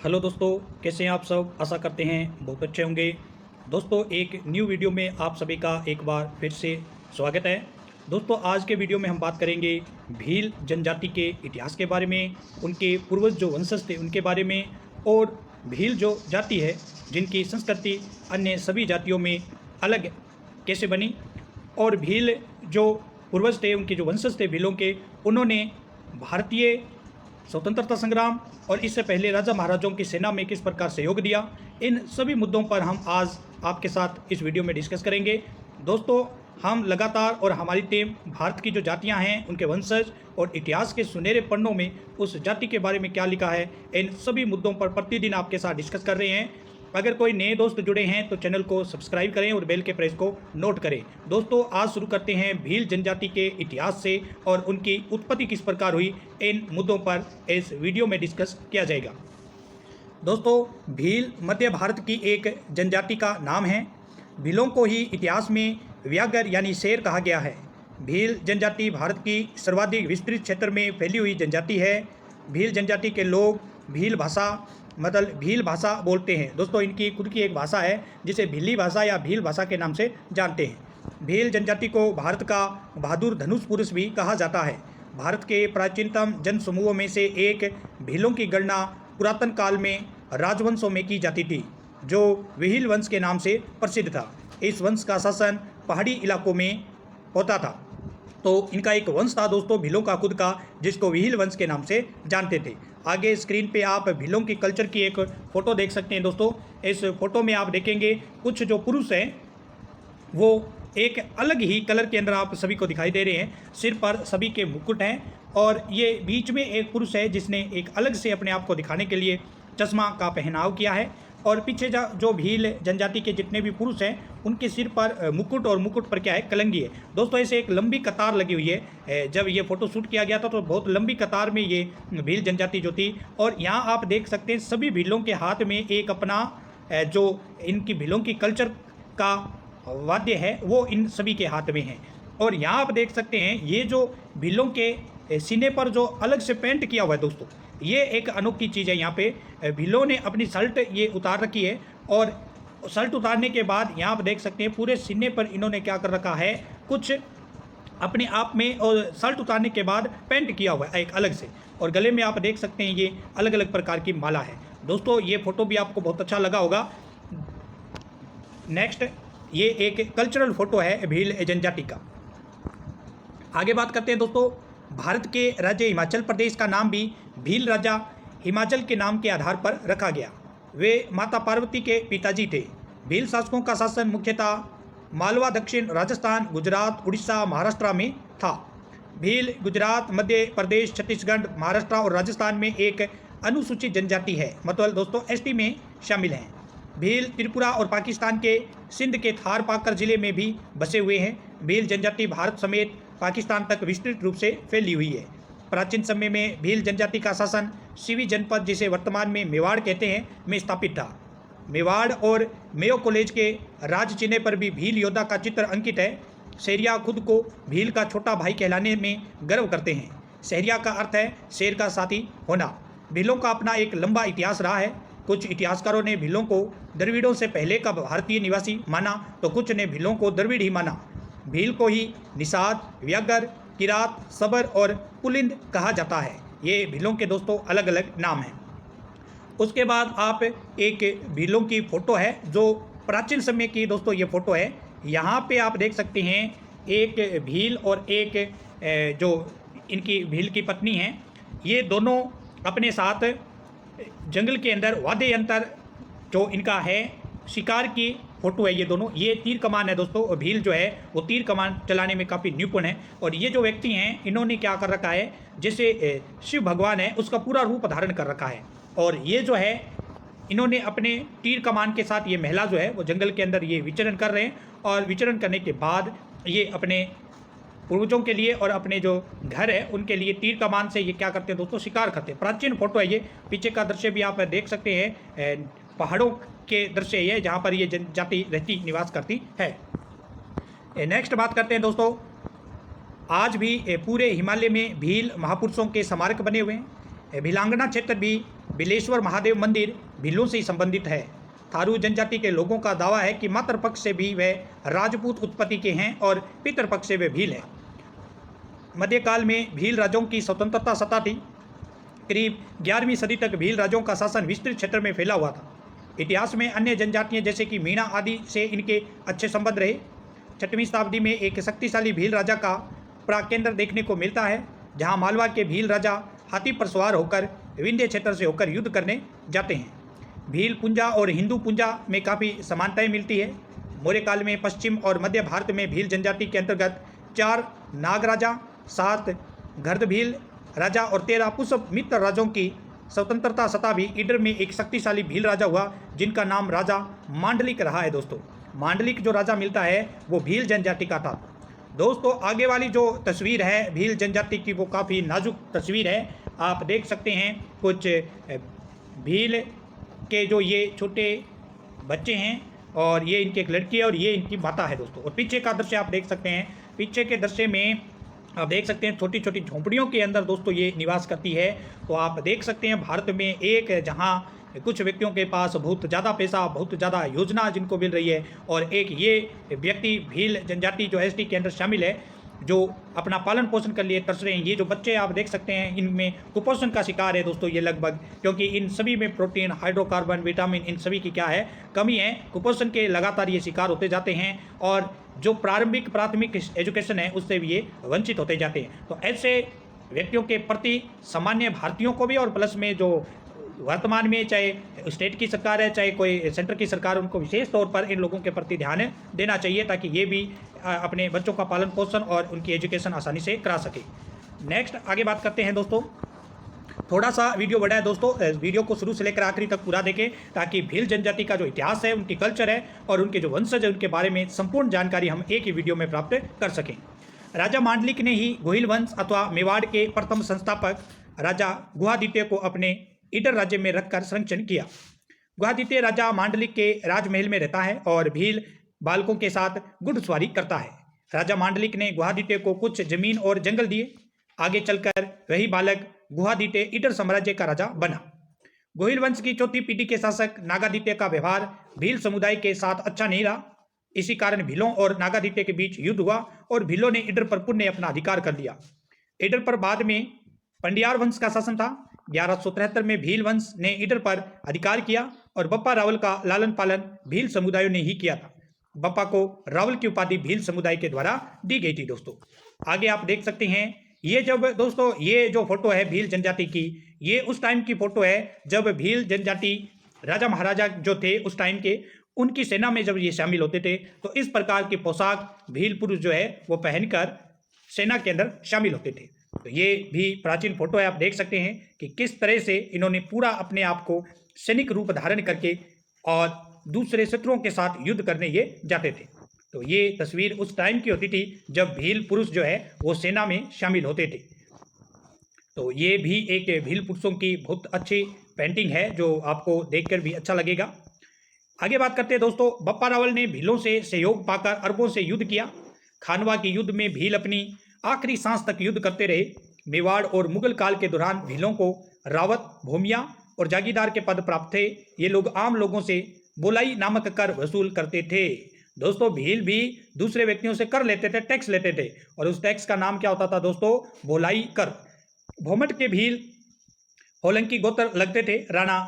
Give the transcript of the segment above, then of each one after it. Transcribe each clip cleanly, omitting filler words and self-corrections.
Hello दोस्तों, कैसे हैं आप सब। आशा करते हैं बहुत अच्छे होंगे। दोस्तों, एक न्यू वीडियो में आप सभी का एक बार फिर से स्वागत है। दोस्तों, आज के वीडियो में हम बात करेंगे भील जनजाति के इतिहास के बारे में, उनके पूर्वज जो वंशज थे उनके बारे में, और भील जो जाति है जिनकी संस्कृति अन्य सभी जातियों में अलग कैसे बनी, और भील जो पूर्वज थे, उनके जो वंशज थे भीलों के, उन्होंने भारतीय स्वतंत्रता संग्राम और इससे पहले राजा महाराजाओं की सेना में किस प्रकार सहयोग दिया, इन सभी मुद्दों पर हम आज आपके साथ इस वीडियो में डिस्कस करेंगे। दोस्तों, हम लगातार और हमारी टीम भारत की जो जातियां हैं उनके वंशज और इतिहास के सुनहरे पन्नों में उस जाति के बारे में क्या लिखा है, इन सभी मुद्दों पर प्रतिदिन आपके साथ डिस्कस कर रहे हैं। अगर कोई नए दोस्त जुड़े हैं तो चैनल को सब्सक्राइब करें और बेल के प्रेस को नोट करें। दोस्तों, आज शुरू करते हैं भील जनजाति के इतिहास से और उनकी उत्पत्ति किस प्रकार हुई, इन मुद्दों पर इस वीडियो में डिस्कस किया जाएगा। दोस्तों, भील मध्य भारत की एक जनजाति का नाम है। भीलों को ही इतिहास में व्याघ्र यानी शेर कहा गया है। भील जनजाति भारत की सर्वाधिक विस्तृत क्षेत्र में फैली हुई जनजाति है। भील जनजाति के लोग भील भाषा बोलते हैं। दोस्तों, इनकी खुद की एक भाषा है जिसे भीली भाषा या भील भाषा के नाम से जानते हैं। भील जनजाति को भारत का बहादुर धनुष पुरुष भी कहा जाता है। भारत के प्राचीनतम जन समूहों में से एक भीलों की गणना पुरातन काल में राजवंशों में की जाती थी, जो विहिल वंश के नाम से प्रसिद्ध था। इस वंश का शासन पहाड़ी इलाकों में होता था। तो इनका एक वंश था दोस्तों भीलों का खुद का, जिसको विहिल वंश के नाम से जानते थे। आगे स्क्रीन पे आप भीलों की कल्चर की एक फ़ोटो देख सकते हैं। दोस्तों, इस फोटो में आप देखेंगे कुछ जो पुरुष हैं वो एक अलग ही कलर के अंदर आप सभी को दिखाई दे रहे हैं। सिर पर सभी के मुकुट हैं और ये बीच में एक पुरुष है जिसने एक अलग से अपने आप को दिखाने के लिए चश्मा का पहनाव किया है, और पीछे जो भील जनजाति के जितने भी पुरुष हैं उनके सिर पर मुकुट, और मुकुट पर क्या है, कलंगी है। दोस्तों, ऐसे एक लंबी कतार लगी हुई है। जब ये फोटो शूट किया गया था तो बहुत लंबी कतार में ये भील जनजाति जो थी, और यहाँ आप देख सकते हैं सभी भीलों के हाथ में एक अपना जो इनकी भीलों की कल्चर का वाद्य है वो इन सभी के हाथ में है। और यहाँ आप देख सकते हैं ये जो भीलों के सीने पर जो अलग से पेंट किया हुआ है, दोस्तों ये एक अनोखी चीज़ है। यहाँ पे भीलों ने अपनी शर्ट ये उतार रखी है, और शर्ट उतारने के बाद यहाँ आप देख सकते हैं पूरे सीने पर इन्होंने क्या कर रखा है, कुछ अपने आप में, और शर्ट उतारने के बाद पेंट किया हुआ है एक अलग से, और गले में आप देख सकते हैं ये अलग अलग प्रकार की माला है। दोस्तों, ये फोटो भी आपको बहुत अच्छा लगा होगा। नेक्स्ट, ये एक कल्चरल फोटो है भील जनजाति का। आगे बात करते हैं दोस्तों, भारत के राज्य हिमाचल प्रदेश का नाम भी भील राजा हिमाचल के नाम के आधार पर रखा गया। वे माता पार्वती के पिताजी थे। भील शासकों का शासन मुख्यतः मालवा, दक्षिण राजस्थान, गुजरात, उड़ीसा, महाराष्ट्र में था। भील गुजरात, मध्य प्रदेश, छत्तीसगढ़, महाराष्ट्र और राजस्थान में एक अनुसूचित जनजाति है, मतलब दोस्तों एसटी में शामिल हैं। भील त्रिपुरा और पाकिस्तान के सिंध के थार पाकर जिले में भी बसे हुए हैं। भील जनजाति भारत समेत पाकिस्तान तक विस्तृत रूप से फैली हुई है। प्राचीन समय में भील जनजाति का शासन सिवी जनपद, जिसे वर्तमान में मेवाड़ कहते हैं, में स्थापित था। मेवाड़ और मेयो कॉलेज के राज चिन्ह पर भी भील योद्धा का चित्र अंकित है। शहरिया खुद को भील का छोटा भाई कहलाने में गर्व करते हैं। शहरिया का अर्थ है शेर का साथी होना। भीलों का अपना एक लंबा इतिहास रहा है। कुछ इतिहासकारों ने भीलों को द्रविड़ों से पहले का भारतीय निवासी माना, तो कुछ ने भीलों को द्रविड़ ही माना। भील को ही निषाद, व्याघ्र, किरात, सबर और पुलिंद कहा जाता है। ये भीलों के दोस्तों अलग अलग नाम हैं। उसके बाद आप एक भीलों की फ़ोटो है जो प्राचीन समय की दोस्तों ये फ़ोटो है। यहाँ पे आप देख सकते हैं एक भील और एक जो इनकी भील की पत्नी हैं, ये दोनों अपने साथ जंगल के अंदर वाद्य यंत्र जो इनका है, शिकार की फोटो है ये दोनों। ये तीर कमान है दोस्तों, भील जो है वो तीर कमान चलाने में काफ़ी निपुण है। और ये जो व्यक्ति हैं इन्होंने क्या कर रखा है, जैसे शिव भगवान है उसका पूरा रूप धारण कर रखा है। और ये जो है इन्होंने अपने तीर कमान के साथ, ये महिला जो है वो जंगल के अंदर ये विचरण कर रहे हैं, और विचरण करने के बाद ये अपने पूर्वजों के लिए और अपने जो घर है उनके लिए तीर कमान से ये क्या करते हैं दोस्तों, शिकार करते हैं। प्राचीन फोटो है ये। पीछे का दृश्य भी आप देख सकते हैं, पहाड़ों के दृश्य ये जहाँ पर ये जनजाति रहती, निवास करती है। नेक्स्ट बात करते हैं दोस्तों, आज भी पूरे हिमालय में भील महापुरुषों के स्मारक बने हुए हैं। भिलांगना क्षेत्र भी बिलेश्वर महादेव मंदिर भीलों से ही संबंधित है। थारू जनजाति के लोगों का दावा है कि मातृ पक्ष से भी वे राजपूत उत्पत्ति के हैं और पितृ पक्ष से वे भील हैं। मध्यकाल में भील राजाओं की स्वतंत्रता सत्ता थी। करीब 11वीं सदी तक भील राजाओं का शासन विस्तृत क्षेत्र में फैला हुआ था। इतिहास में अन्य जनजातियां जैसे कि मीणा आदि से इनके अच्छे संबंध रहे। 6वीं शताब्दी में एक शक्तिशाली भील राजा का प्राकेंद्र देखने को मिलता है, जहां मालवा के भील राजा हाथी पर सवार होकर विंध्य क्षेत्र से होकर युद्ध करने जाते हैं। भील पुंजा और हिंदू पुंजा में काफ़ी समानताएं मिलती है। मौर्य काल में पश्चिम और मध्य भारत में भील जनजाति के अंतर्गत 4 नाग राजा, 7 गर्द भील राजा और 13 पुष्प मित्र राजाओं की स्वतंत्रता सत्ता भी ईडर में एक शक्तिशाली भील राजा हुआ, जिनका नाम राजा मांडलिक रहा है। दोस्तों, मांडलिक जो राजा मिलता है वो भील जनजाति का था। दोस्तों, आगे वाली जो तस्वीर है भील जनजाति की वो काफ़ी नाजुक तस्वीर है। आप देख सकते हैं कुछ भील के जो ये छोटे बच्चे हैं और ये इनकी एक लड़की है और ये इनकी माता है। दोस्तों, और पीछे का दृश्य आप देख सकते हैं। पीछे के दृश्य में आप देख सकते हैं छोटी छोटी झोंपड़ियों के अंदर दोस्तों ये निवास करती है। तो आप देख सकते हैं भारत में एक जहां कुछ व्यक्तियों के पास बहुत ज़्यादा पैसा, बहुत ज़्यादा योजना जिनको मिल रही है, और एक ये व्यक्ति भील जनजाति जो एसटी के अंदर शामिल है, जो अपना पालन पोषण कर लिए तरस रहे हैं। ये जो बच्चे आप देख सकते हैं इनमें कुपोषण का शिकार है दोस्तों ये लगभग, क्योंकि इन सभी में प्रोटीन, हाइड्रोकार्बन, विटामिन, इन सभी की क्या है कमी है। कुपोषण के लगातार ये शिकार होते जाते हैं और जो प्राथमिक एजुकेशन है उससे भी ये वंचित होते जाते हैं। तो ऐसे व्यक्तियों के प्रति सामान्य भारतीयों को भी और प्लस में जो वर्तमान में चाहे स्टेट की सरकार है चाहे कोई सेंटर की सरकार, उनको विशेष तौर पर इन लोगों के प्रति ध्यान देना चाहिए ताकि ये भी अपने बच्चों का पालन पोषण और उनकी एजुकेशन आसानी से करा सके। नेक्स्ट आगे बात करते हैं दोस्तों। थोड़ा सा वीडियो बड़ा है दोस्तों, वीडियो को शुरू से लेकर आखिरी तक पूरा देखें ताकि भील जनजाति का जो इतिहास है, उनकी कल्चर है और उनके जो वंशज है उनके बारे में संपूर्ण जानकारी हम एक ही वीडियो में प्राप्त कर सकें। राजा मांडलिक ने ही गोहिल वंश अथवा मेवाड़ के प्रथम संस्थापक राजा गुहादित्य को अपने ईडर राज्य में रखकर संरक्षण किया। गुहादित्य राजा मांडलिक के राजमहल में रहता है और भील बालकों के साथ घुड़सवारी करता है। राजा मांडलिक ने गुहादित्य को कुछ जमीन और जंगल दिए। आगे चलकर वही बालक गुहादित्य ईडर साम्राज्य का राजा बना। गोहिल वंश की चौथी पीढ़ी के शासक नागादित्य का व्यवहार भील समुदाय के साथ अच्छा नहीं रहा। इसी कारण भीलों और नागादित्य के बीच युद्ध हुआ और भीलों ने ईडर पर पुनः अपना अधिकार कर लिया। ईडर पर बाद में पंडियार वंश का शासन था। 1173 में भील वंश ने ईडर पर अधिकार किया और बप्पा रावल का लालन पालन भील समुदायों ने ही किया था। बप्पा को रावल की उपाधि भील समुदाय के द्वारा दी गई थी। दोस्तों, आगे आप देख सकते हैं ये जब दोस्तों ये जो फोटो है भील जनजाति की, ये उस टाइम की फोटो है जब भील जनजाति राजा महाराजा जो थे उस टाइम के, उनकी सेना में जब ये शामिल होते थे तो इस प्रकार की पोशाक भील पुरुष जो है वो पहनकर सेना के अंदर शामिल होते थे। तो ये भी प्राचीन फोटो है। आप देख सकते हैं कि किस तरह से इन्होंने पूरा अपने आप को सैनिक रूप धारण करके और दूसरे शत्रुओं के साथ युद्ध करने ये जाते थे। तो ये तस्वीर उस टाइम की होती थी जब भील पुरुष जो है वो सेना में शामिल होते थे। तो ये भी एक भील पुरुषों की बहुत अच्छी पेंटिंग है जो आपको देखकर भी अच्छा लगेगा। आगे बात करते हैं दोस्तों। बप्पा रावल ने भीलों से सहयोग पाकर अरबों से युद्ध किया। खानवा की युद्ध में भील अपनी आखिरी सांस तक युद्ध करते रहे। मेवाड़ और मुगल काल के दौरान भीलों को रावत, भूमिया और जागीरदार के पद प्राप्त थे। ये लोग आम लोगों से बोलाई नामक कर वसूल करते थे। दोस्तों, भील भी दूसरे व्यक्तियों से कर लेते थे, टैक्स लेते थे, और उस टैक्स का नाम क्या होता था दोस्तों? बोलाई कर। भोमट के भील होलंकी गोत्र लगते थे। राणा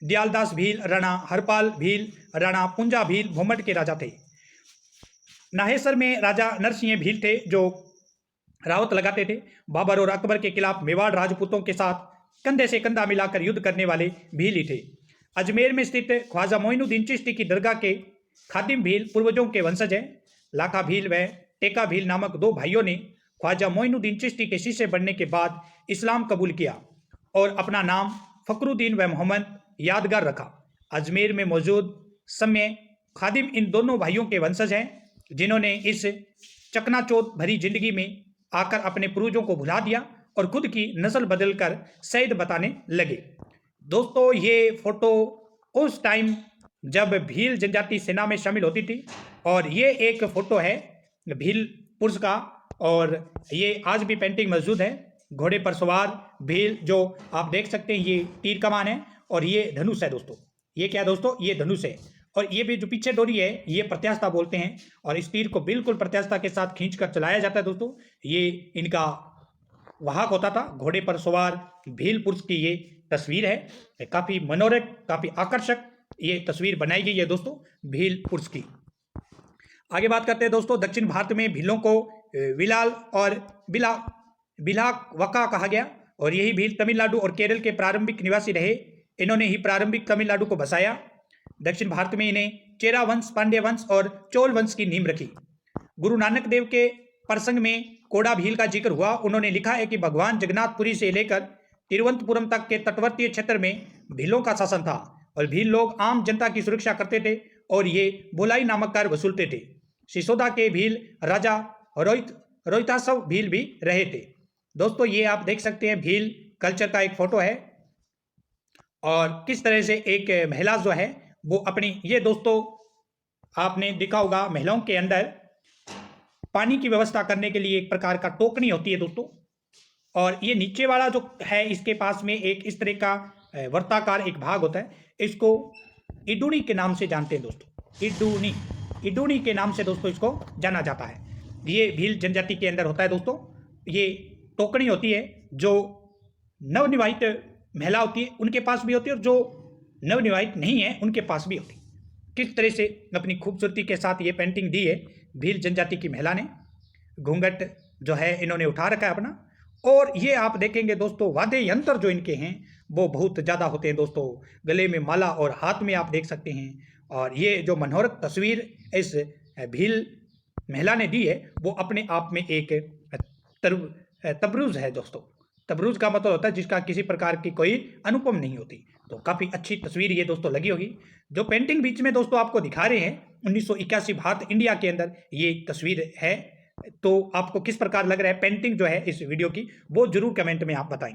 दयालदास भील, राणा हरपाल भील, राणा पुंजा भील भोमट के राजा थे। नाहेसर में राजा नरसिंह भील थे जो रावत लगाते थे। बाबर और अकबर के खिलाफ मेवाड़ राजपूतों के साथ कंधे से कंधा मिलाकर युद्ध करने वाले भील ही थे। अजमेर में स्थित ख्वाजा मोइनुद्दीन चिश्ती की दरगाह के खादिम भील पूर्वजों के वंशज हैं। लाखा भील व टेका भील नामक 2 भाइयों ने ख्वाजा मोइनुद्दीन चिश्ती के शिष्य बनने के बाद इस्लाम कबूल किया और अपना नाम फकरुद्दीन व मोहम्मद यादगार रखा। अजमेर में मौजूद समय खादिम इन दोनों भाइयों के वंशज हैं जिन्होंने इस चकनाचौंध भरी जिंदगी में आकर अपने पूर्वजों को भुला दिया और खुद की नस्ल बदलकर सैयद बताने लगे। दोस्तों, ये फोटो उस टाइम जब भील जनजाति सेना में शामिल होती थी और ये एक फोटो है भील पुरुष का, और ये आज भी पेंटिंग मौजूद है। घोड़े पर सवार भील, जो आप देख सकते हैं ये तीर कमान है और ये धनुष है दोस्तों। ये क्या है दोस्तों, ये धनुष है। और ये भी जो पीछे डोरी है ये प्रत्यास्था बोलते हैं और इस तीर को बिल्कुल प्रत्यास्था के साथ खींचकर चलाया जाता है दोस्तों। ये इनका वाहक होता था, घोड़े पर सवार भील पुरुष की ये तस्वीर है। काफी मनोरक, काफी आकर्षक ये तस्वीर बनाई गई है दोस्तों भील पुरुष की। आगे बात करते हैं दोस्तों, दक्षिण भारत में भीलों को विलाल और बिलावका कहा गया और यही भील तमिलनाडु और केरल के प्रारंभिक निवासी रहे। इन्होंने ही प्रारंभिक तमिलनाडु को बसाया। दक्षिण भारत में इन्हें चेरा वंश, पांड्य वंश और चोल वंश की नींव रखी। गुरु नानक देव के प्रसंग में कोड़ा भील का जिक्र हुआ। उन्होंने लिखा है कि भगवान जगन्नाथपुरी से लेकर तिरुवनंतपुरम तक के तटवर्तीय क्षेत्र में भीलों का शासन था और भील लोग आम जनता की सुरक्षा करते थे और ये बोलाई नामक कर वसूलते थे। सिसोदा के भील राजा रोहितासव भील भी रहे थे। दोस्तों ये आप देख सकते हैं भील कल्चर का एक फोटो है और किस तरह से एक महिला जो है वो अपनी, ये दोस्तों आपने देखा होगा महिलाओं के अंदर पानी की व्यवस्था करने के लिए एक प्रकार का टोकनी होती है दोस्तों। और ये नीचे वाला जो है इसके पास में एक इस तरह का वर्ताकार एक भाग होता है, इसको इडुनी के नाम से जानते हैं दोस्तों। इडुनी के नाम से दोस्तों इसको जाना जाता है। ये भील जनजाति के अंदर होता है दोस्तों। ये टोकनी होती है जो नवविवाहित महिला होती है उनके पास भी होती है और जो नवविवाहित नहीं है उनके पास भी होती है। किस तरह से अपनी खूबसूरती के साथ ये पेंटिंग दी है भील जनजाति की महिला ने। घूंघट जो है इन्होंने उठा रखा है अपना। और ये आप देखेंगे दोस्तों वाद्य यंत्र जो इनके हैं वो बहुत ज़्यादा होते हैं दोस्तों। गले में माला और हाथ में आप देख सकते हैं। और ये जो मनोहरक तस्वीर इस भील महिला ने दी है वो अपने आप में एक तबरूज है दोस्तों। तबरूज का मतलब होता है जिसका किसी प्रकार की कोई अनुपम नहीं होती। तो काफ़ी अच्छी तस्वीर ये दोस्तों लगी होगी। जो पेंटिंग बीच में दोस्तों आपको दिखा रहे हैं 1981 भारत इंडिया के अंदर ये तस्वीर है। तो आपको किस प्रकार लग रहा है पेंटिंग जो है इस वीडियो की, वो जरूर कमेंट में आप बताएं।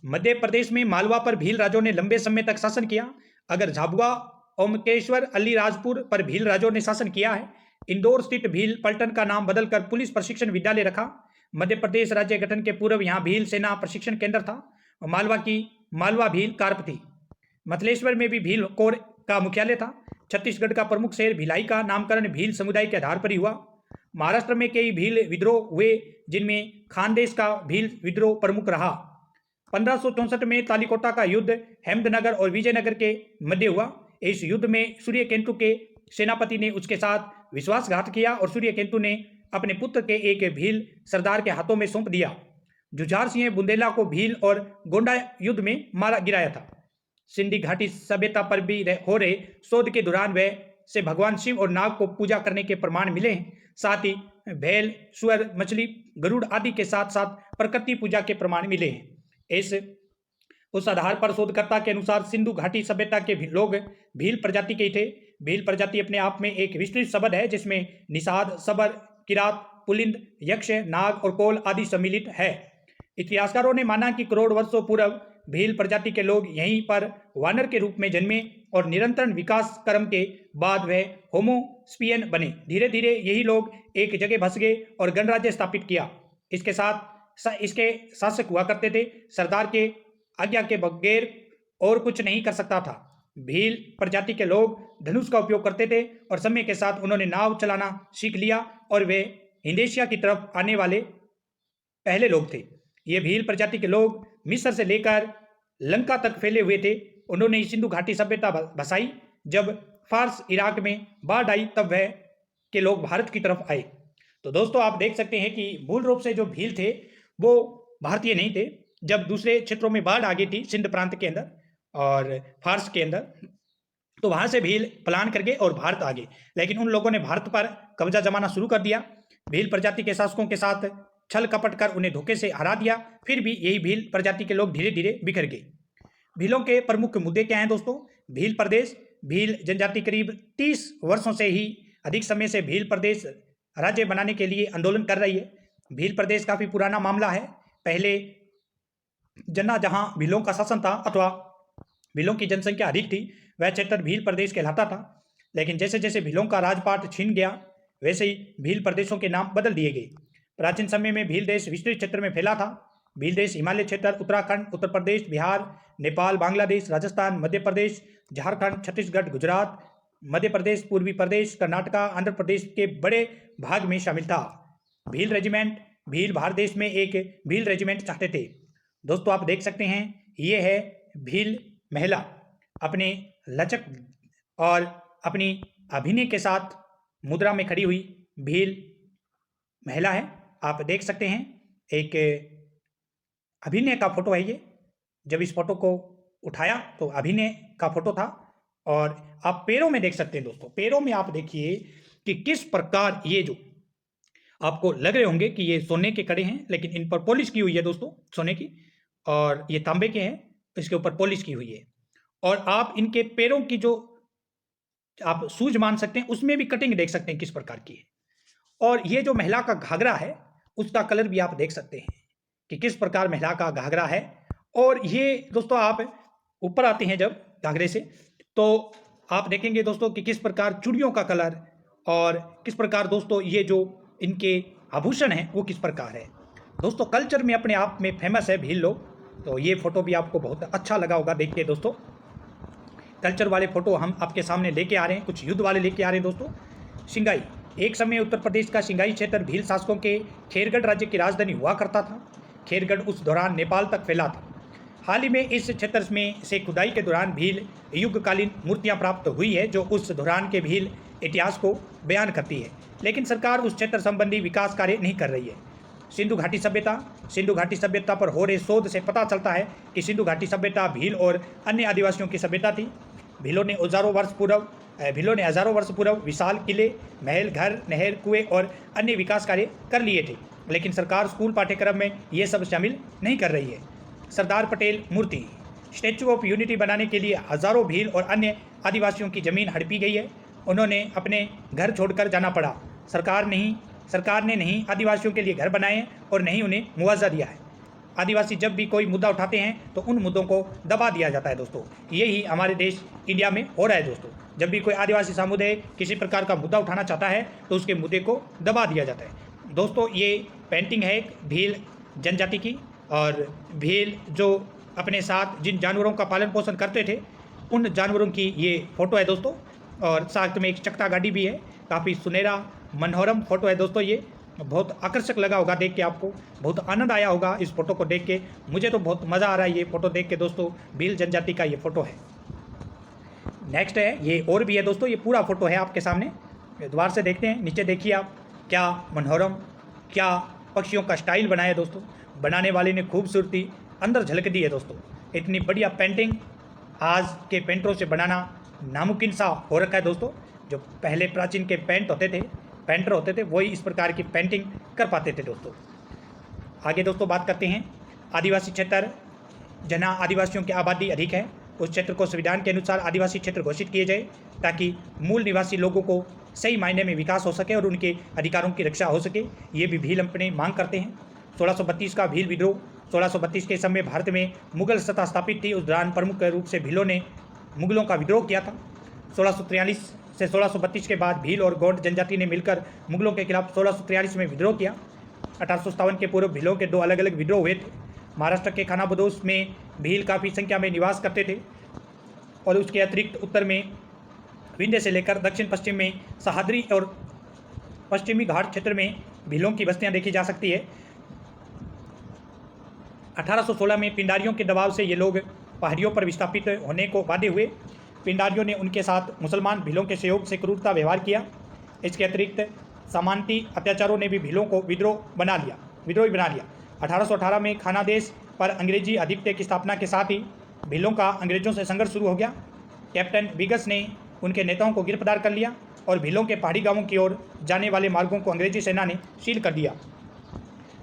मध्य प्रदेश में मालवा पर भील राजों ने लंबे समय तक शासन किया। अगर झाबुआ, ओमकेश्वर, अलीराजपुर पर भील राजों ने शासन किया है। इंदौर स्थित भील पलटन का नाम बदलकर पुलिस प्रशिक्षण विद्यालय रखा। मध्य प्रदेश राज्य गठन के पूर्व यहाँ भील सेना प्रशिक्षण केंद्र था। मालवा की मालवा भील कार्प थी। मतलेश्वर में भी भील कोर का मुख्यालय था। छत्तीसगढ़ का प्रमुख शहर भिलाई का नामकरण भील समुदाय के आधार पर ही हुआ। महाराष्ट्र में कई भील विद्रोह हुए जिनमें खानदेश का भील विद्रोह प्रमुख रहा। 1564 में तालीकोटा का युद्ध अहमदनगर और विजयनगर के मध्य हुआ। इस युद्ध में सूर्यकेतु के सेनापति ने उसके साथ विश्वासघात किया और सूर्यकेतु ने अपने पुत्र के एक भील सरदार के हाथों में सौंप दिया। जुझार सिंह बुंदेला को भील और गोंडा युद्ध में मारा गिराया था। सिंधी घाटी सभ्यता पर भी हो रहे शोध के दौरान वह से भगवान शिव और नाग को पूजा करने के प्रमाण मिले हैं। साथ ही बैल, सुअर, मछली, गरुड़ आदि के साथ साथ प्रकृति पूजा के प्रमाण मिले हैं। उस आधार पर शोधकर्ता के अनुसार सिंधु घाटी सभ्यता के लोग भील प्रजाति के थे। भील प्रजाति अपने आप में एक विस्तृत शब्द है जिसमें निषाद, सबर, किरात, पुलिंद, यक्ष, नाग और कोल आदि सम्मिलित है। इतिहासकारों ने माना कि करोड़ वर्षों पूर्व भील प्रजाति के लोग यहीं पर वानर के रूप में जन्मे और निरंतर विकास क्रम के बाद वह होमोस्पियन बने। धीरे धीरे यही लोग एक जगह बस गए और गणराज्य स्थापित किया। इसके शासक हुआ करते थे। सरदार के आज्ञा के बगैर और कुछ नहीं कर सकता था। भील प्रजाति के लोग धनुष का उपयोग करते थे और समय के साथ उन्होंने नाव चलाना सीख लिया और वे इंडोनेशिया की तरफ आने वाले पहले लोग थे। ये भील प्रजाति के लोग मिस्र से लेकर लंका तक फैले हुए थे। उन्होंने सिंधु घाटी सभ्यता बसाई। जब फारस इराक में बाढ़ आई तब वह के लोग भारत की तरफ आए। तो दोस्तों आप देख सकते हैं कि मूल रूप से जो भील थे वो भारतीय नहीं थे। जब दूसरे क्षेत्रों में बाढ़ आ गई थी सिंध प्रांत के अंदर और फारस के अंदर, तो वहां से भील पलायन कर गए और भारत आ गए। लेकिन उन लोगों ने भारत पर कब्जा जमाना शुरू कर दिया। भील प्रजाति के शासकों के साथ छल कपट कर उन्हें धोखे से हरा दिया। फिर भी यही भील प्रजाति के लोग धीरे धीरे बिखर गए। भीलों के प्रमुख मुद्दे क्या हैं दोस्तों? भील प्रदेश, भील जनजाति करीब 30 वर्षों से ही अधिक समय से भील प्रदेश राज्य बनाने के लिए आंदोलन कर रही है। भील प्रदेश काफी पुराना मामला है। पहले जहां भीलों का शासन था अथवा भीलों की जनसंख्या अधिक थी वह क्षेत्र भील प्रदेश कहलाता था। लेकिन जैसे जैसे भीलों का राजपाट छीन गया वैसे ही भील प्रदेशों के नाम बदल दिए गए। प्राचीन समय में भील देश विस्तृत क्षेत्र में फैला था। भील देश हिमालय क्षेत्र, उत्तराखंड, उत्तर प्रदेश, बिहार, नेपाल, बांग्लादेश, राजस्थान, मध्य प्रदेश, झारखंड, छत्तीसगढ़, गुजरात, मध्य प्रदेश, पूर्वी प्रदेश, कर्नाटका, आंध्र प्रदेश के बड़े भाग में शामिल था। भील रेजिमेंट, भील भारत देश में एक भील रेजिमेंट चाहते थे। दोस्तों आप देख सकते हैं, ये है भील महिला अपने लचक और अपनी अभिनय के साथ मुद्रा में खड़ी हुई भील महिला है। आप देख सकते हैं, एक अभिनय का फोटो है ये। जब इस फोटो को उठाया तो अभिनय का फोटो था। और आप पैरों में देख सकते हैं दोस्तों, पैरों में आप देखिए कि किस प्रकार ये जो आपको लग रहे होंगे कि ये सोने के कड़े हैं, लेकिन इन पर पॉलिश की हुई है दोस्तों, सोने की। और ये तांबे के हैं, इसके ऊपर पॉलिश की हुई है। और आप इनके पैरों की जो आप सूज मान सकते हैं, उसमें भी कटिंग देख सकते हैं किस प्रकार की है। और ये जो महिला का घाघरा है, उसका कलर भी आप देख सकते हैं कि किस प्रकार महिला का घाघरा है। और ये दोस्तों आप ऊपर आते हैं जब घाघरे से, तो आप देखेंगे दोस्तों कि किस प्रकार चूड़ियों का कलर और किस प्रकार दोस्तों ये जो इनके आभूषण हैं वो किस प्रकार है। दोस्तों कल्चर में अपने आप में फेमस है भील लोग। तो ये फोटो भी आपको बहुत अच्छा लगा होगा देख के दोस्तों। कल्चर वाले फोटो हम आपके सामने लेके आ रहे हैं, कुछ युद्ध वाले लेके आ रहे हैं दोस्तों। सिंगाई, एक समय उत्तर प्रदेश का सिंगाई क्षेत्र भील शासकों के खेरगढ़ राज्य की राजधानी हुआ करता था। खेरगढ़ उस दौरान नेपाल तक फैला था। हाल ही में इस क्षेत्र में से खुदाई के दौरान भील युगकालीन मूर्तियां प्राप्त हुई है, जो उस दौरान के भील इतिहास को बयान करती है। लेकिन सरकार उस क्षेत्र संबंधी विकास कार्य नहीं कर रही है। सिंधु घाटी सभ्यता, सिंधु घाटी सभ्यता पर हो रहे शोध से पता चलता है कि सिंधु घाटी सभ्यता भील और अन्य आदिवासियों की सभ्यता थी। भीलों ने हजारों वर्ष पूर्व विशाल किले, महल, घर, नहर, कुएं और अन्य विकास कार्य कर लिए थे। लेकिन सरकार स्कूल पाठ्यक्रम में ये सब शामिल नहीं कर रही है। सरदार पटेल मूर्ति, स्टैचू ऑफ यूनिटी बनाने के लिए हजारों भील और अन्य आदिवासियों की जमीन हड़पी गई है। उन्होंने अपने घर छोड़कर जाना पड़ा। सरकार ने नहीं आदिवासियों के लिए घर बनाए और नहीं उन्हें मुआवजा दिया है। आदिवासी जब भी कोई मुद्दा उठाते हैं तो उन मुद्दों को दबा दिया जाता है दोस्तों। यही हमारे देश इंडिया में हो रहा है दोस्तों। जब भी कोई आदिवासी समुदाय किसी प्रकार का मुद्दा उठाना चाहता है तो उसके मुद्दे को दबा दिया जाता है। दोस्तों ये पेंटिंग है भील जनजाति की, और भील जो अपने साथ जिन जानवरों का पालन पोषण करते थे उन जानवरों की ये फोटो है दोस्तों। और साथ में एक चकता गाड़ी भी है, काफ़ी सुनहरा मनोरम फोटो है दोस्तों। ये बहुत आकर्षक लगा होगा देख के, आपको बहुत आनंद आया होगा इस फोटो को देख के। मुझे तो बहुत मज़ा आ रहा है ये फोटो देख के दोस्तों। भील जनजाति का ये फोटो है। नेक्स्ट है, ये और भी है दोस्तों, ये पूरा फोटो है आपके सामने। दोबारा से देखते हैं, नीचे देखिए आप, क्या मनोरम, क्या पक्षियों का स्टाइल बनाया है दोस्तों। बनाने वाले ने खूबसूरती अंदर झलक दी है दोस्तों। इतनी बढ़िया पेंटिंग आज के पेंटरों से बनाना नामुमकिन सा हो रखा है दोस्तों। जो पहले प्राचीन के पेंटर होते थे वही इस प्रकार की पेंटिंग कर पाते थे दोस्तों। आगे दोस्तों बात करते हैं आदिवासी क्षेत्र, जहाँ आदिवासियों की आबादी अधिक है उस क्षेत्र को संविधान के अनुसार आदिवासी क्षेत्र घोषित किए जाए, ताकि मूल निवासी लोगों को सही मायने में विकास हो सके और उनके अधिकारों की रक्षा हो सके। ये भी भील अपने मांग करते हैं। 1632 का भील विद्रोह, 1632 के समय भारत में मुगल सत्ता स्थापित थी। उस दौरान प्रमुख रूप से भीलों ने मुगलों का विद्रोह किया था। 1643 से 1632 के बाद भील और गौंड जनजाति ने मिलकर मुगलों के खिलाफ 1643 में विद्रोह किया। 1857 के पूर्व भीलों के दो अलग अलग विद्रोह हुए थे। महाराष्ट्र के खानाबदोश में भील काफ़ी संख्या में निवास करते थे, और उसके अतिरिक्त उत्तर में विंध्य से लेकर दक्षिण पश्चिम में सह्याद्री और पश्चिमी घाट क्षेत्र में भीलों की बस्तियां देखी जा सकती है। 1816 में पिंडारियों के दबाव से ये लोग पहाड़ियों पर विस्थापित होने को बाध्य हुए। पिंडारियों ने उनके साथ मुसलमान भीलों के सहयोग से क्रूरता व्यवहार किया। इसके अतिरिक्त सामंती अत्याचारों ने भी भीलों को विद्रोही बना लिया। 1818 में खानादेश पर अंग्रेजी आधिपत्य की स्थापना के साथ ही भीलों का अंग्रेजों से संघर्ष शुरू हो गया। कैप्टन विगस ने उनके नेताओं को गिरफ्तार कर लिया और भीलों के पहाड़ी गांवों की ओर जाने वाले मार्गों को अंग्रेजी सेना ने सील कर दिया,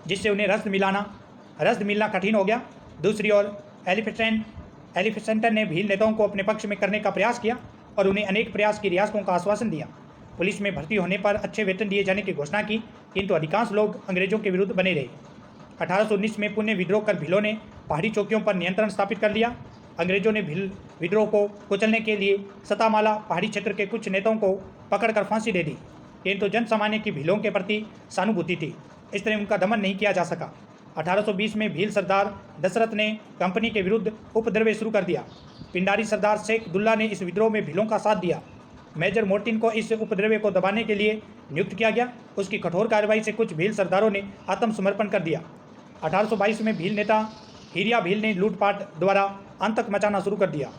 जिससे उन्हें रसद मिलना कठिन हो गया। दूसरी ओर एलिफेंटन ने भील नेताओं को अपने पक्ष में करने का प्रयास किया और उन्हें अनेक प्रयास की रियासतों का आश्वासन दिया। पुलिस में भर्ती होने पर अच्छे वेतन दिए जाने की घोषणा की, किंतु अधिकांश लोग अंग्रेजों के विरुद्ध बने रहे। 1819 में पुनः विद्रोह कर भीलों ने पहाड़ी चौकियों पर नियंत्रण स्थापित कर लिया। अंग्रेजों ने भील विद्रोह को कुचलने के लिए सतामाला पहाड़ी क्षेत्र के कुछ नेताओं को पकड़कर फांसी दे दी, किंतु जनसामान्य की भीलों के प्रति सहानुभूति थी, इसलिए उनका दमन नहीं किया जा सका। 1820 में भील सरदार दशरथ ने कंपनी के विरुद्ध उपद्रव शुरू कर दिया। पिंडारी सरदार शेख दुल्ला ने इस विद्रोह में भीलों का साथ दिया। मेजर मोर्टिन को इस उपद्रव को दबाने के लिए नियुक्त किया गया। उसकी कठोर कार्रवाई से कुछ भील सरदारों ने आत्मसमर्पण कर दिया। 1822 में भील नेता हिरिया भील ने लूटपाट द्वारा आतंक मचाना शुरू कर दिया।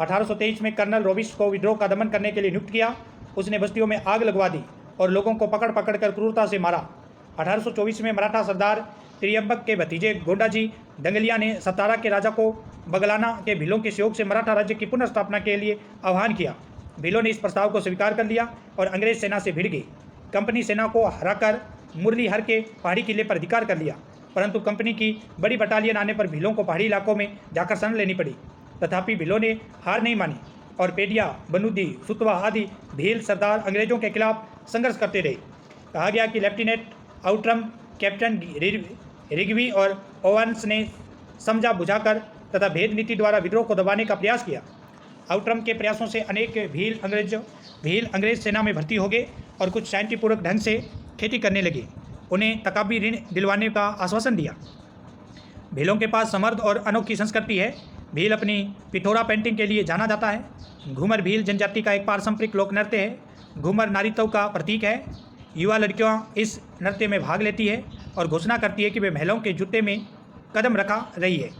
1823 में कर्नल रोबिस को विद्रोह का दमन करने के लिए नियुक्त किया। उसने बस्तियों में आग लगवा दी और लोगों को पकड़ पकड़ कर क्रूरता से मारा। 1824 में मराठा सरदार त्रियंबक के भतीजे गोंडाजी डंगलिया ने सतारा के राजा को बगलाना के भीलों के सहयोग से मराठा राज्य की पुनर्स्थापना के लिए आह्वान किया। भीलों ने इस प्रस्ताव को स्वीकार कर लिया और अंग्रेज सेना से भिड़ गई। कंपनी सेना को हराकर मुरलीहर के पहाड़ी किले पर अधिकार कर लिया, परंतु कंपनी की बड़ी बटालियन आने पर भीलों को पहाड़ी इलाकों में जाकर शरण लेनी पड़ी। तथापि भीलों ने हार नहीं मानी और पेडिया, बनुदी, सुतवा आदि भील सरदार अंग्रेजों के खिलाफ संघर्ष करते रहे। कहा गया कि लेफ्टिनेंट आउट्रम, कैप्टन रिगवी और ओवंस ने समझा बुझाकर तथा भेद नीति द्वारा विद्रोह को दबाने का प्रयास किया। आउट्रम के प्रयासों से अनेक भील अंग्रेज सेना में भर्ती हो गए और कुछ शांतिपूर्वक ढंग से खेती करने लगे। उन्हें तकाबी ऋण दिलवाने का आश्वासन दिया। भीलों के पास समृद्ध और अनोखी संस्कृति है। भील अपनी पिथौरा पेंटिंग के लिए जाना जाता है। घूमर भील जनजाति का एक पारंपरिक लोक नृत्य है। घूमर नारीत्व का प्रतीक है। युवा लड़कियां इस नृत्य में भाग लेती है और घोषणा करती है कि वे महिलाओं के जूते में कदम रखा रही है।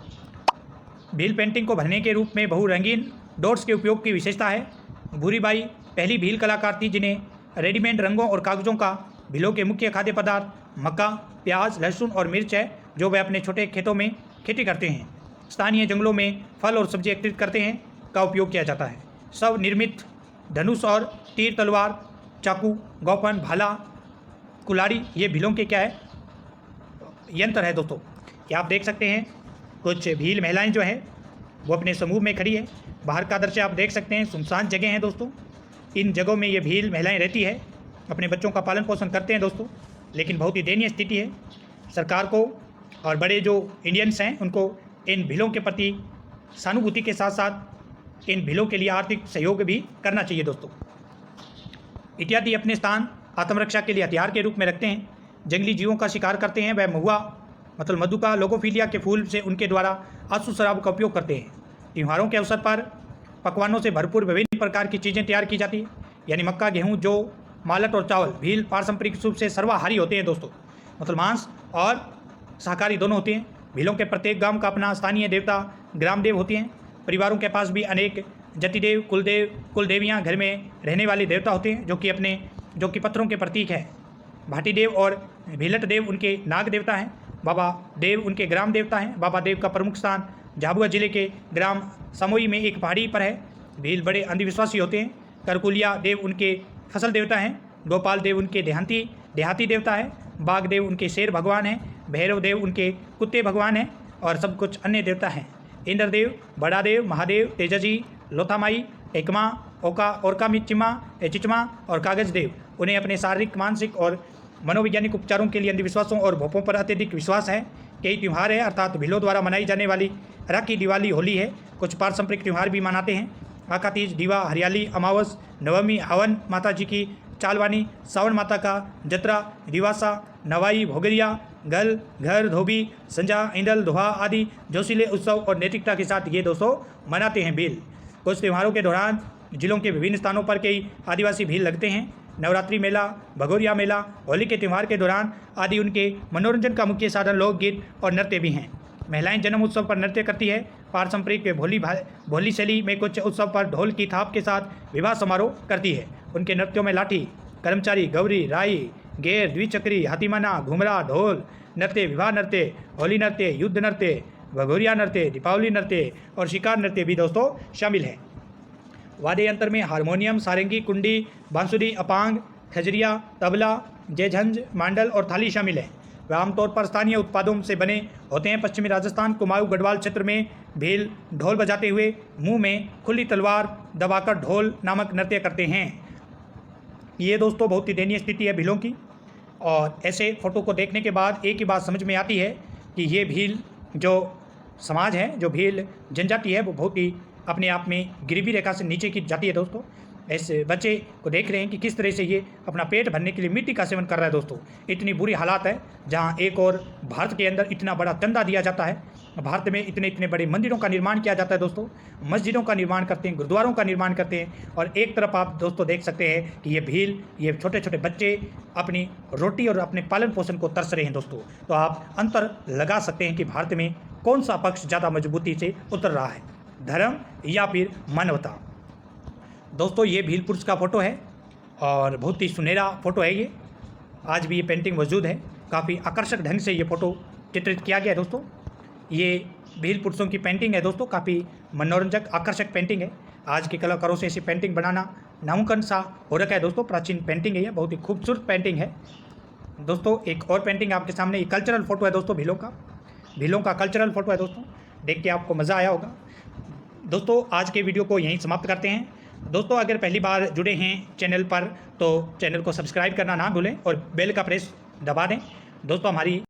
भील पेंटिंग को भरने के रूप में बहुरंगीन डॉट्स के उपयोग की विशेषता है। भूरीबाई पहली भील कलाकार थी जिन्हें रेडीमेड रंगों और कागजों का भीलों के मुख्य खाद्य पदार्थ मक्का, प्याज, लहसुन और मिर्च है, जो वे अपने छोटे खेतों में खेती करते हैं। स्थानीय जंगलों में फल और सब्जी एकत्रित करते हैं का उपयोग किया जाता है। स्व निर्मित धनुष और तीर तलवार, चाकू, गौपन, भाला, कुलाड़ी, ये भीलों के क्या है यंत्र है दोस्तों। क्या आप देख सकते हैं कुछ भील महिलाएं जो हैं वो अपने समूह में खड़ी है। बाहर का दृश्य आप देख सकते हैं, सुनसान जगह हैं दोस्तों। इन जगहों में ये भील महिलाएं रहती है, अपने बच्चों का पालन पोषण करते हैं दोस्तों। लेकिन बहुत ही दयनीय स्थिति है। सरकार को और बड़े जो इंडियंस हैं उनको इन भीलों के प्रति सहानुभूति के साथ साथ इन भीलों के लिए आर्थिक सहयोग भी करना चाहिए दोस्तों। इत्यादि अपने स्थान आत्मरक्षा के लिए हथियार के रूप में रखते हैं। जंगली जीवों का शिकार करते हैं। वह महुआ मतलब मधु का लोगोफिलिया के फूल से उनके द्वारा आंसू शराब का उपयोग करते हैं। त्योहारों के अवसर पर पकवानों से भरपूर विभिन्न प्रकार की चीज़ें तैयार की जाती है, यानी मक्का, गेहूँ, जौ, मालट और चावल। भील पारंपरिक रूप से सर्वाहारी होते हैं दोस्तों, मतलब मांस और शाकाहारी दोनों होते हैं। भीलों के प्रत्येक गांव का अपना स्थानीय देवता ग्रामदेव होते हैं। परिवारों के पास भी अनेक जतिदेव, कुलदेवियाँ घर में रहने वाले देवता होते हैं, जो कि पत्थरों के प्रतीक है। भाटी देव और भीलट देव उनके नाग देवता हैं। बाबा देव उनके ग्राम देवता हैं। बाबा देव का प्रमुख स्थान झाबुआ जिले के ग्राम समोई में एक पहाड़ी पर है। भील बड़े अंधविश्वासी होते हैं। करकुलिया देव उनके फसल देवता हैं। गोपाल देव उनके देहाती देवता है। बाघ देव उनके शेर भगवान हैं। भैरव देव उनके कुत्ते भगवान हैं और सब कुछ अन्य देवता हैं। इंद्रदेव, बड़ा देव, महादेव, तेजजी, लोथामाई, टेकमा, ओरका चिचमा और कागज देव उन्हें अपने शारीरिक, मानसिक और मनोवैज्ञानिक उपचारों के लिए अंधविश्वासों और भोपों पर अत्यधिक विश्वास है। कई त्यौहार है अर्थात भीलों द्वारा मनाई जाने वाली राखी, दिवाली, होली है। कुछ पारंपरिक त्यौहार भी मनाते हैं। आका तीज, दीवा, हरियाली, अमावस, नवमी, हवन माता जी की चालवानी, सावन माता का जतरा, दिवासा, नवाई, भोगरिया, गल, घर, धोबी, संजा, इंदल, दोहा आदि जोशीले उत्सव और नैतिकता के साथ ये दोस्तों मनाते हैं भील। कुछ त्योहारों के दौरान जिलों के विभिन्न स्थानों पर कई आदिवासी भील लगते हैं। नवरात्रि मेला, भगोरिया मेला, होली के त्यौहार के दौरान आदि उनके मनोरंजन का मुख्य साधन लोकगीत और नृत्य भी हैं। महिलाएं जन्म उत्सव पर नृत्य करती है। पारंपरिक भोली शैली में कुछ उत्सव पर ढोल की थाप के साथ विवाह समारोह करती है। उनके नृत्यों में लाठी, कर्मचारी, गौरी, राई, गेर, द्विचक्री, हाथीमाना, घुमरा, ढोल नृत्य, विवाह नृत्य, होली नृत्य, युद्ध नृत्य, भगोरिया नृत्य, दीपावली नृत्य और शिकार नृत्य भी दोस्तों शामिल हैं। वाद्य यंत्र में हारमोनियम, सारंगी, कुंडी, बांसुरी, अपांग, खजरिया, तबला, जयझंझ, मांडल और थाली शामिल है। वे आमतौर पर स्थानीय उत्पादों से बने होते हैं। पश्चिमी राजस्थान, कुमाऊं, गढ़वाल क्षेत्र में भील ढोल बजाते हुए मुंह में खुली तलवार दबाकर ढोल नामक नृत्य करते हैं। ये दोस्तों बहुत ही दयनीय स्थिति है भीलों की। और ऐसे फोटो को देखने के बाद एक ही बात समझ में आती है कि ये भील जो समाज है, जो भील जनजाति है, वो बहुत ही अपने आप में गरीबी रेखा से नीचे की जाती है दोस्तों। इस बच्चे को देख रहे हैं कि किस तरह से ये अपना पेट भरने के लिए मिट्टी का सेवन कर रहा है। दोस्तों इतनी बुरी हालात है, जहाँ एक और भारत के अंदर इतना बड़ा चंदा दिया जाता है, भारत में इतने इतने बड़े मंदिरों का निर्माण किया जाता है। दोस्तों मस्जिदों का निर्माण करते हैं, गुरुद्वारों का निर्माण करते हैं, और एक तरफ आप दोस्तों देख सकते हैं कि ये भील, ये छोटे छोटे बच्चे अपनी रोटी और अपने पालन पोषण को तरस रहे हैं। दोस्तों तो आप अंतर लगा सकते हैं कि भारत में कौन सा पक्ष ज़्यादा मजबूती से उतर रहा है, धर्म या फिर मानवता। दोस्तों ये भील पुरुष का फ़ोटो है और बहुत ही सुनहरा फ़ोटो है ये। आज भी ये पेंटिंग मौजूद है, काफ़ी आकर्षक ढंग से ये फ़ोटो चित्रित किया गया है। दोस्तों ये भील पुरुषों की पेंटिंग है। दोस्तों काफ़ी मनोरंजक आकर्षक पेंटिंग है। आज के कलाकारों से ऐसी पेंटिंग बनाना नामुमकिन सा हो रखा है। दोस्तों प्राचीन पेंटिंग है, ये बहुत ही खूबसूरत पेंटिंग है। दोस्तों एक और पेंटिंग आपके सामने, ये कल्चरल फ़ोटो है दोस्तों, भीलों का कल्चरल फ़ोटो है। दोस्तों देख के आपको मज़ा आया होगा। दोस्तों आज के वीडियो को यहीं समाप्त करते हैं। दोस्तों अगर पहली बार जुड़े हैं चैनल पर तो चैनल को सब्सक्राइब करना ना भूलें और बेल का प्रेस दबा दें। दोस्तों हमारी